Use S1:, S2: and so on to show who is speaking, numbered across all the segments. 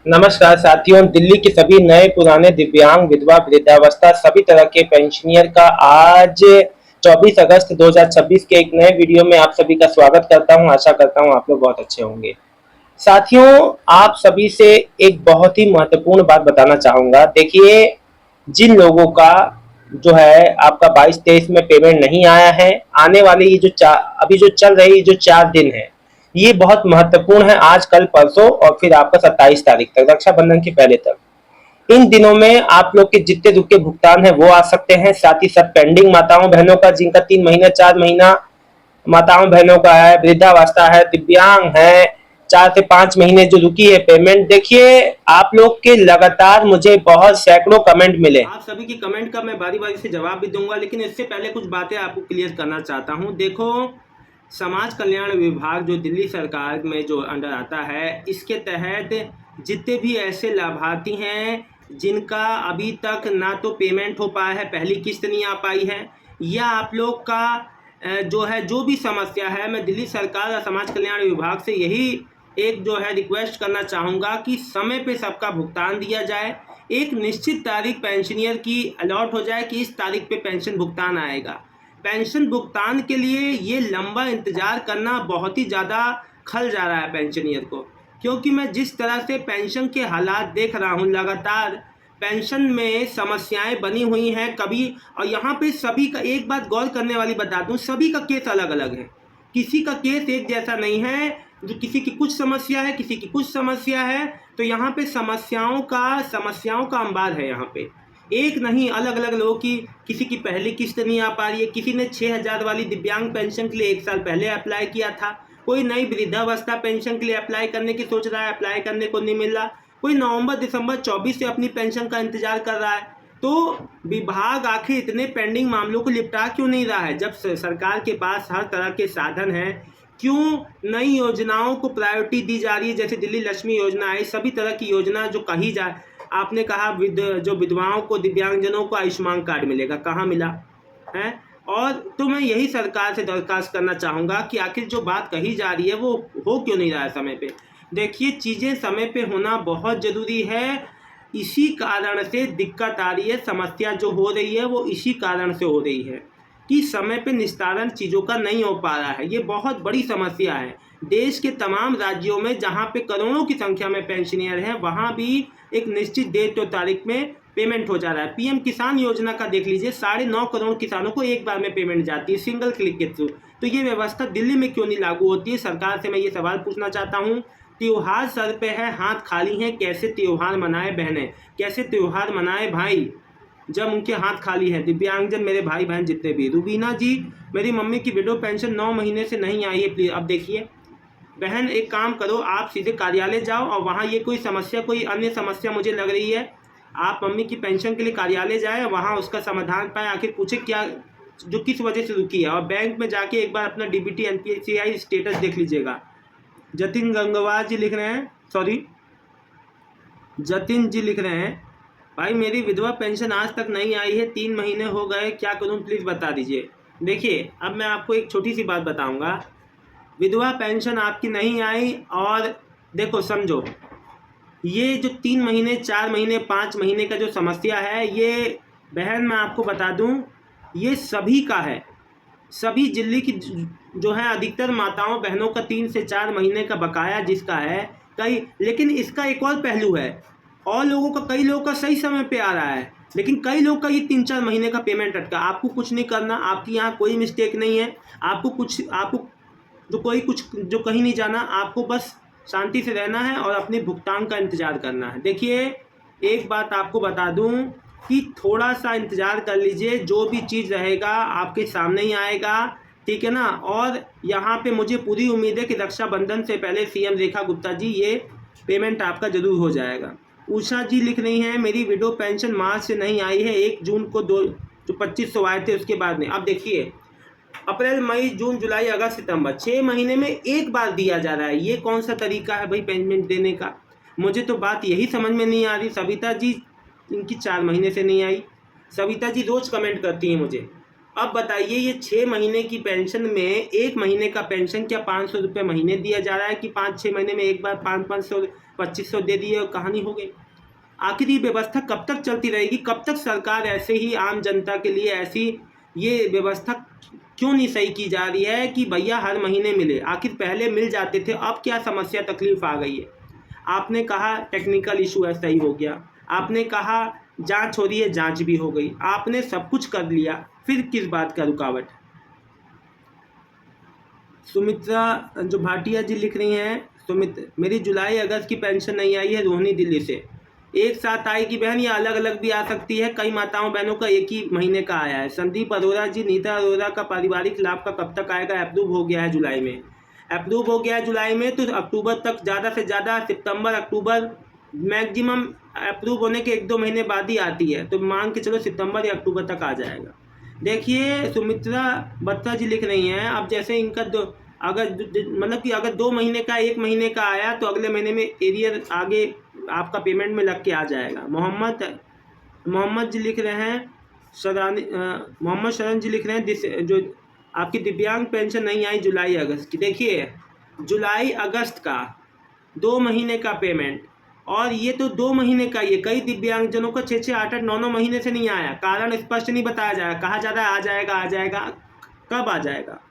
S1: नमस्कार साथियों, दिल्ली के सभी नए पुराने दिव्यांग, विधवा, वृद्धावस्था सभी तरह के पेंशनियर का आज 24 अगस्त 2026 के एक नए वीडियो में आप सभी का स्वागत करता हूं। आशा करता हूं आप लोग बहुत अच्छे होंगे। साथियों, आप सभी से एक बहुत ही महत्वपूर्ण बात बताना चाहूंगा। देखिए, जिन लोगों का जो है आपका 22-23 में पेमेंट नहीं आया है, आने वाले ये जो अभी जो चल रही जो 4 दिन है, ये बहुत महत्वपूर्ण है। आज, कल, परसों और फिर आपका 27 तारीख तक, रक्षाबंधन के पहले तक। इन दिनों में आप लोग के जितने रुके भुगतान है वो आ सकते हैं। साथ ही सब पेंडिंग माताओं बहनों का, जिनका 3 महीना 4 महीना माताओं बहनों का है, वृद्धावस्था है, दिव्यांग है, 4 से 5 महीने जो रुकी है पेमेंट। देखिए, आप लोग के लगातार मुझे बहुत सैकड़ों कमेंट मिले।
S2: आप सभी की कमेंट का मैं बारी बारी से जवाब भी दूंगा, लेकिन इससे पहले कुछ बातें आपको क्लियर करना चाहता हूं। देखो, समाज कल्याण विभाग जो दिल्ली सरकार में जो अंडर आता है, इसके तहत जितने भी ऐसे लाभार्थी हैं जिनका अभी तक ना तो पेमेंट हो पाया है, पहली किस्त नहीं आ पाई है, या आप लोग का जो है जो भी समस्या है, मैं दिल्ली सरकार और समाज कल्याण विभाग से यही एक जो है रिक्वेस्ट करना चाहूँगा कि समय पे सबका भुगतान दिया जाए। एक निश्चित तारीख पेंशनियर की अलॉट हो जाए कि इस तारीख पे पेंशन भुगतान आएगा। पेंशन भुगतान के लिए ये लंबा इंतज़ार करना बहुत ही ज़्यादा खल जा रहा है पेंशनियर को, क्योंकि मैं जिस तरह से पेंशन के हालात देख रहा हूँ, लगातार पेंशन में समस्याएं बनी हुई हैं कभी। और यहाँ पे सभी का एक बात गौर करने वाली बता दूँ, सभी का केस अलग अलग है, किसी का केस एक जैसा नहीं है। जो किसी की कुछ समस्या है, किसी की कुछ समस्या है, तो यहाँ पे समस्याओं का अंबार है। यहाँ पे एक नहीं, अलग अलग लोगों की, किसी की पहली किस्त नहीं आ पा रही है, किसी ने 6,000 वाली दिव्यांग पेंशन के लिए 1 साल पहले अप्लाई किया था, कोई नई वृद्धावस्था पेंशन के लिए अप्लाई करने की सोच रहा है, अप्लाई करने को नहीं मिल रहा, कोई नवंबर दिसंबर 24 से अपनी पेंशन का इंतजार कर रहा है। तो विभाग आखिर इतने पेंडिंग मामलों को निपटा क्यों नहीं रहा है, जब सरकार के पास हर तरह के साधन हैं? क्यों नई योजनाओं को प्रायोरिटी दी जा रही है? जैसे दिल्ली लक्ष्मी योजना है, सभी तरह की योजना जो कही जाए, आपने कहा जो विधवाओं को, दिव्यांगजनों को आयुष्मान कार्ड मिलेगा, कहाँ मिला है? और तो मैं यही सरकार से दरख्वास्त करना चाहूँगा कि आखिर जो बात कही जा रही है वो हो क्यों नहीं रहा है समय पे। देखिए, चीज़ें समय पे होना बहुत ज़रूरी है। इसी कारण से दिक्कत आ रही है, समस्या जो हो रही है वो इसी कारण से हो रही है कि समय पे निस्तारण चीज़ों का नहीं हो पा रहा है। ये बहुत बड़ी समस्या है। देश के तमाम राज्यों में जहाँ पे करोड़ों की संख्या में पेंशनियर हैं, वहाँ भी एक निश्चित डेट और तारीख में पेमेंट हो जा रहा है। पीएम किसान योजना का देख लीजिए, 9.5 करोड़ किसानों को एक बार में पेमेंट जाती है सिंगल क्लिक के थ्रू। तो ये व्यवस्था दिल्ली में क्यों नहीं लागू होती है? सरकार से मैं ये सवाल पूछना चाहता हूँ। त्योहार सर पे है, हाथ खाली हैं, कैसे त्योहार मनाए बहनें, कैसे त्योहार मनाए भाई, जब उनके हाथ खाली है? दिव्यांगजन मेरे भाई बहन जितने भी, रुबीना जी, मेरी मम्मी की विडो पेंशन 9 महीने से नहीं आई है, प्लीज़। अब देखिए बहन, एक काम करो, आप सीधे कार्यालय जाओ और वहाँ ये कोई समस्या, कोई अन्य समस्या मुझे लग रही है, आप मम्मी की पेंशन के लिए कार्यालय जाए, वहाँ उसका समाधान पाए, आखिर पूछे क्या, जो किस वजह से रुकी है। और बैंक में जाके एक बार अपना डीबीटी एनपीसीआई स्टेटस देख लीजिएगा। जतिन गंगवार जी लिख रहे हैं, सॉरी जतिन जी लिख रहे हैं, भाई मेरी विधवा पेंशन आज तक नहीं आई है, 3 महीने हो गए, क्या करूं, प्लीज़ बता दीजिए। देखिए, अब मैं आपको एक छोटी सी बात बताऊंगा। विधवा पेंशन आपकी नहीं आई, और देखो समझो, ये जो 3 महीने 4 महीने 5 महीने का जो समस्या है, ये बहन मैं आपको बता दूं, ये सभी का है। सभी दिल्ली की जो है अधिकतर माताओं बहनों का 3 से 4 महीने का बकाया जिसका है कई। लेकिन इसका एक और पहलू है, और लोगों का, कई लोगों का सही समय पे आ रहा है, लेकिन कई लोग का ये 3-4 महीने का पेमेंट अटका। आपको कुछ नहीं करना, आपकी यहाँ कोई मिस्टेक नहीं है, आपको जो कहीं नहीं जाना, आपको बस शांति से रहना है और अपने भुगतान का इंतज़ार करना है। देखिए, एक बात आपको बता दूं कि थोड़ा सा इंतज़ार कर लीजिए, जो भी चीज़ रहेगा आपके सामने ही आएगा, ठीक है ना। और यहाँ पे मुझे पूरी उम्मीद है कि रक्षाबंधन से पहले सीएम रेखा गुप्ता जी, ये पेमेंट आपका ज़रूर हो जाएगा। उषा जी लिख रही हैं, मेरी विडो पेंशन मार्च से नहीं आई है, 1 जून को जो 2500 आए थे उसके बाद में। अब देखिए, अप्रैल मई जून जुलाई अगस्त सितंबर, 6 महीने में एक बार दिया जा रहा है। ये कौन सा तरीका है भाई पेमेंट देने का? मुझे तो बात यही समझ में नहीं आ रही। सविता जी, इनकी 4 महीने से नहीं आई। सविता जी रोज़ कमेंट करती हैं मुझे। अब बताइए, ये 6 महीने की पेंशन में 1 महीने का पेंशन क्या 500 रुपये महीने दिया जा रहा है, कि 5-6 महीने में एक बार 500 2500 दे दिए और कहानी हो गई। आखिर ये व्यवस्था कब तक चलती रहेगी? कब तक सरकार ऐसे ही आम जनता के लिए ऐसी ये व्यवस्था क्यों नहीं सही की जा रही है कि भैया हर महीने मिले? आखिर पहले मिल जाते थे, अब क्या समस्या तकलीफ आ गई है? आपने कहा टेक्निकल इशू है, सही हो गया। आपने कहा जांच हो रही है, जांच भी हो गई। आपने सब कुछ कर लिया, फिर किस बात का रुकावट? सुमित्रा जो भाटिया जी लिख रही हैं, मेरी जुलाई अगस्त की पेंशन नहीं आई है रोहिणी दिल्ली से। एक साथ आएगी बहन या अलग अलग भी आ सकती है? कई माताओं बहनों का एक ही महीने का आया है। संदीप अरोड़ा जी, नीता अरोड़ा का पारिवारिक लाभ का कब तक आएगा? अप्रूव हो गया है जुलाई में। अप्रूव हो गया है जुलाई में, तो अक्टूबर तक, ज़्यादा से ज़्यादा सितंबर अक्टूबर, मैक्सिमम अप्रूव होने के 1-2 महीने बाद ही आती है, तो मान के चलो सितंबर या अक्टूबर तक आ जाएगा। देखिए सुमित्रा बत्ता जी लिख रही हैं, अब जैसे इनका मतलब कि अगर 2 महीने का 1 महीने का आया तो अगले महीने में एरियर आगे आपका पेमेंट में लग के आ जाएगा। मोहम्मद जी लिख रहे हैं, मोहम्मद शरण जी लिख रहे हैं जो आपकी दिव्यांग पेंशन नहीं आई जुलाई अगस्त की। देखिए जुलाई अगस्त का 2 महीने का पेमेंट, और ये तो 2 महीने का, ये कई दिव्यांगजनों को 6-6, 8-8, 9-9 महीने से नहीं आया। कारण स्पष्ट नहीं बताया जाएगा, कहा जा रहा है आ जाएगा, कब आ जाएगा?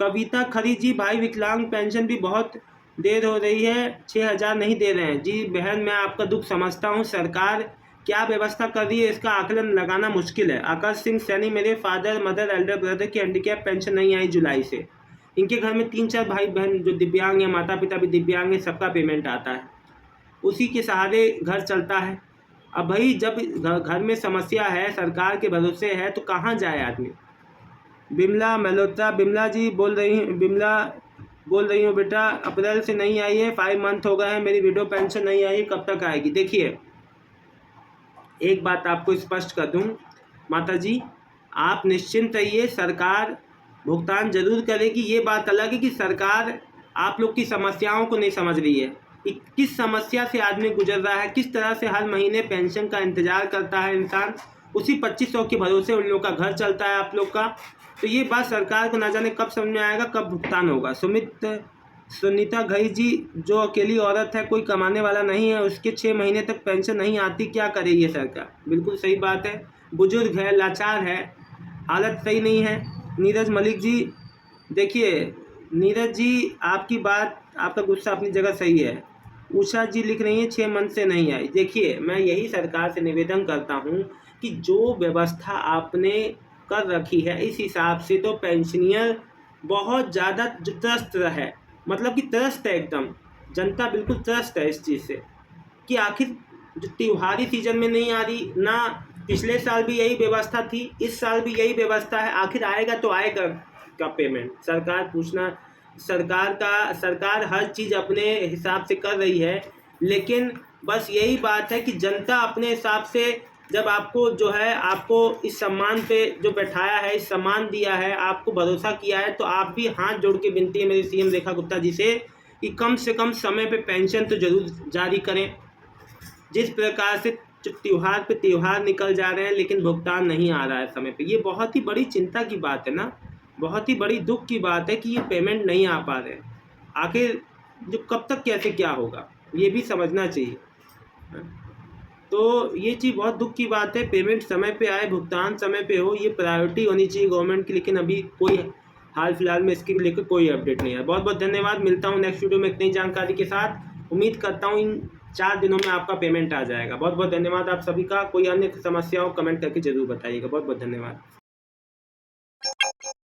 S2: कविता खरी जी, भाई विकलांग पेंशन भी बहुत देर हो रही है, 6000 नहीं दे रहे हैं। जी बहन, मैं आपका दुख समझता हूँ। सरकार क्या व्यवस्था कर रही है इसका आकलन लगाना मुश्किल है। आकाश सिंह सैनी, मेरे फादर मदर एल्डर ब्रदर की हैंडीकैप पेंशन नहीं आई जुलाई से। इनके घर में 3-4 भाई बहन जो दिव्यांग हैं, माता पिता भी दिव्यांग हैं, सबका पेमेंट आता है, उसी के सहारे घर चलता है। अब भाई जब घर में समस्या है, सरकार के भरोसे है, तो कहाँ जाए आदमी? बिमला मल्होत्रा, बिमला जी बोल रही हूँ बेटा, अप्रैल से नहीं आई है, 5 मंथ हो गए हैं, मेरी विडो पेंशन नहीं आई, कब तक आएगी? देखिए एक बात आपको स्पष्ट कर दूं माता जी, आप निश्चिंत रहिए, सरकार भुगतान जरूर करेगी। ये बात अलग है कि सरकार आप लोग की समस्याओं को नहीं समझ रही है कि किस समस्या से आदमी गुजर रहा है, किस तरह से हर महीने पेंशन का इंतजार करता है इंसान, उसी 2500 के भरोसे उन लोग का घर चलता है आप लोग का। तो ये बात सरकार को ना जाने कब समझ में आएगा, कब भुगतान होगा। सुनीता घई जी, जो अकेली औरत है, कोई कमाने वाला नहीं है, उसके 6 महीने तक पेंशन नहीं आती, क्या करे ये सरकार? बिल्कुल सही बात है, बुजुर्ग है, लाचार है, हालत सही नहीं है। नीरज मलिक जी, देखिए नीरज जी, आपकी बात, आपका गुस्सा अपनी जगह सही है। उषा जी लिख रही हैं 6 मंथ से नहीं आई। देखिए मैं यही सरकार से निवेदन करता हूँ कि जो व्यवस्था आपने कर रखी है, इस हिसाब से तो पेंशनियर बहुत ज़्यादा त्रस्त है, मतलब कि त्रस्त है एकदम, जनता बिल्कुल त्रस्त है इस चीज़ से कि आखिर जो त्योहारी सीजन में नहीं आ रही ना, पिछले साल भी यही व्यवस्था थी, इस साल भी यही व्यवस्था है, आखिर आएगा तो आएगा का पेमेंट? सरकार हर चीज़ अपने हिसाब से कर रही है, लेकिन बस यही बात है कि जनता अपने हिसाब से, जब आपको जो है, आपको इस सम्मान पे जो बैठाया है, इस सम्मान दिया है, आपको भरोसा किया है, तो आप भी हाथ जोड़ के विनती है मेरी सीएम रेखा गुप्ता जी से कि कम से कम समय पे पेंशन तो जरूर जारी करें। जिस प्रकार से त्यौहार पे त्यौहार निकल जा रहे हैं लेकिन भुगतान नहीं आ रहा है समय पे, ये बहुत ही बड़ी चिंता की बात है ना, बहुत ही बड़ी दुख की बात है कि ये पेमेंट नहीं आ पा रहे। आखिर जो कब तक कैसे क्या होगा ये भी समझना चाहिए। तो ये चीज़ बहुत दुख की बात है, पेमेंट समय पे आए, भुगतान समय पे हो, ये प्रायोरिटी होनी चाहिए गवर्नमेंट की, लेकिन अभी कोई हाल फिलहाल में इसके लेकर कोई अपडेट नहीं है। बहुत बहुत धन्यवाद, मिलता हूँ नेक्स्ट वीडियो में एक नई जानकारी के साथ। उम्मीद करता हूँ इन 4 दिनों में आपका पेमेंट आ जाएगा। बहुत बहुत धन्यवाद आप सभी का। कोई अन्य समस्या हो कमेंट करके जरूर बताइएगा। बहुत बहुत धन्यवाद।